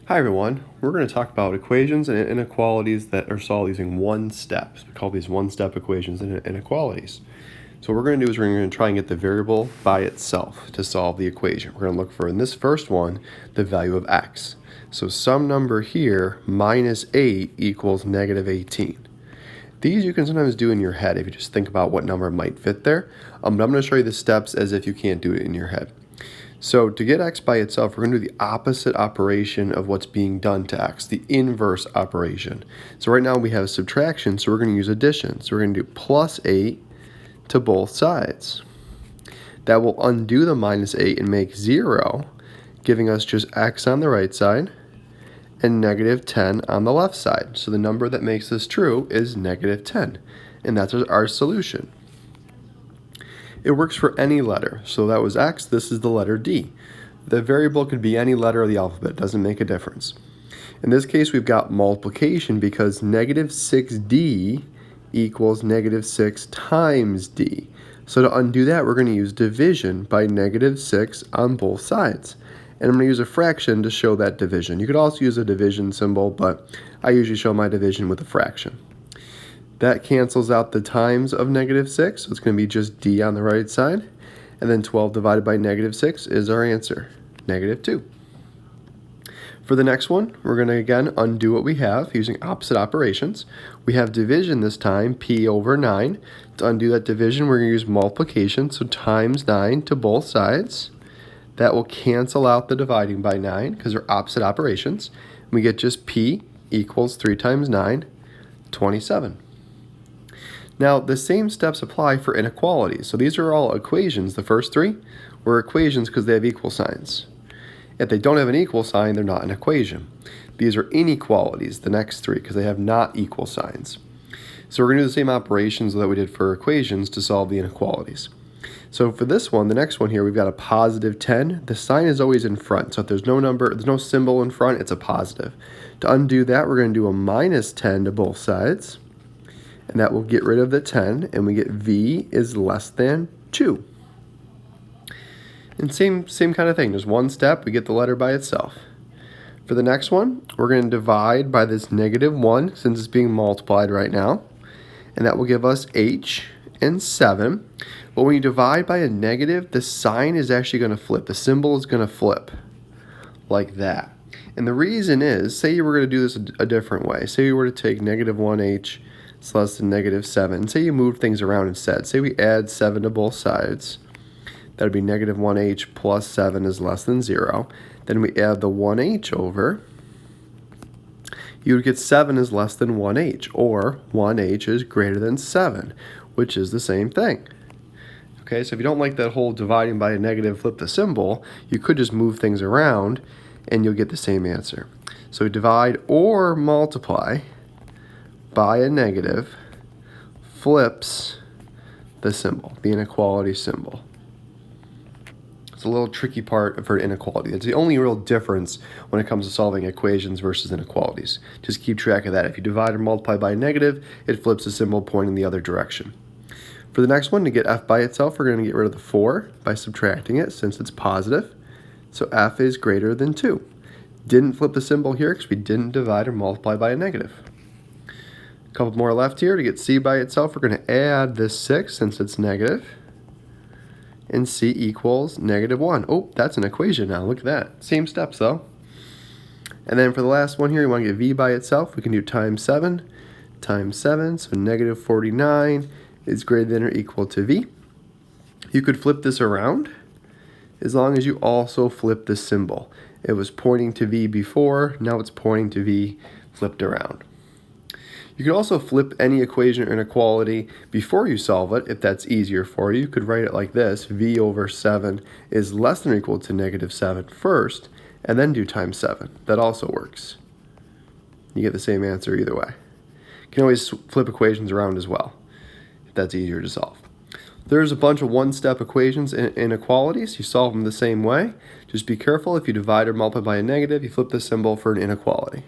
Hi everyone, we're going to talk about equations and inequalities that are solved using one step. We call these one-step equations and inequalities. So what we're going to do is we're going to try and get the variable by itself to solve the equation. We're going to look for, in this first one, the value of x. So some number here, minus 8 equals negative 18. These you can sometimes do in your head if you just think about what number might fit there. But I'm going to show you the steps as if you can't do it in your head. So to get x by itself, we're going to do the opposite operation of what's being done to x, the inverse operation. So right now we have subtraction, so we're going to use addition. So we're going to do plus 8 to both sides. That will undo the minus 8 and make 0, giving us just x on the right side and negative 10 on the left side. So the number that makes this true is negative 10, and that's our solution. It works for any letter. So that was x, this is the letter D. The variable could be any letter of the alphabet, doesn't make a difference. In this case, we've got multiplication because negative 6D equals negative 6 times D. So to undo that, we're going to use division by negative 6 on both sides. And I'm going to use a fraction to show that division. You could also use a division symbol, but I usually show my division with a fraction. That cancels out the times of negative 6, so it's going to be just D on the right side. And then 12 divided by negative 6 is our answer, negative 2. For the next one, we're going to again undo what we have using opposite operations. We have division this time, P over 9. To undo that division, we're going to use multiplication, so times 9 to both sides. That will cancel out the dividing by 9 because they're opposite operations. We get just P equals 3 times 9, 27. Now, the same steps apply for inequalities. So these are all equations. The first three were equations because they have equal signs. If they don't have an equal sign, they're not an equation. These are inequalities, the next three, because they have not equal signs. So we're going to do the same operations that we did for equations to solve the inequalities. So for this one, the next one here, we've got a positive 10. The sign is always in front. So if there's no number, there's no symbol in front, it's a positive. To undo that, we're going to do a minus 10 to both sides. And that will get rid of the 10, and we get v is less than 2. And same kind of thing. There's one step, we get the letter by itself. For the next one, we're going to divide by this negative 1, since it's being multiplied right now. And that will give us h and 7. But when you divide by a negative, the sign is actually going to flip. The symbol is going to flip like that. And the reason is, say you were going to do this a different way. Say you were to take negative 1h, it's less than negative 7. Say you move things around instead. Say we add 7 to both sides. That would be negative 1h plus 7 is less than 0. Then we add the 1h over. You would get 7 is less than 1h, or 1h is greater than 7, which is the same thing. Okay, so if you don't like that whole dividing by a negative, flip the symbol, you could just move things around and you'll get the same answer. So divide or multiply by a negative flips the symbol, the inequality symbol. It's a little tricky part for inequality. It's the only real difference when it comes to solving equations versus inequalities. Just keep track of that. If you divide or multiply by a negative, it flips the symbol pointing the other direction. For the next one, to get f by itself, we're going to get rid of the 4 by subtracting it since it's positive. So f is greater than 2. Didn't flip the symbol here because we didn't divide or multiply by a negative. A couple more left here. To get c by itself, we're going to add this 6 since it's negative. And c equals negative 1. Oh, that's an equation now. Look at that. Same steps though. And then for the last one here, you want to get v by itself. We can do times 7. Times 7, so negative 49 is greater than or equal to v. You could flip this around as long as you also flip the symbol. It was pointing to v before, now it's pointing to v flipped around. You could also flip any equation or inequality before you solve it if that's easier for you. You could write it like this: v over 7 is less than or equal to negative 7 first, and then do times 7. That also works. You get the same answer either way. You can always flip equations around as well if that's easier to solve. There's a bunch of one-step equations and inequalities. You solve them the same way. Just be careful. If you divide or multiply by a negative, you flip the symbol for an inequality.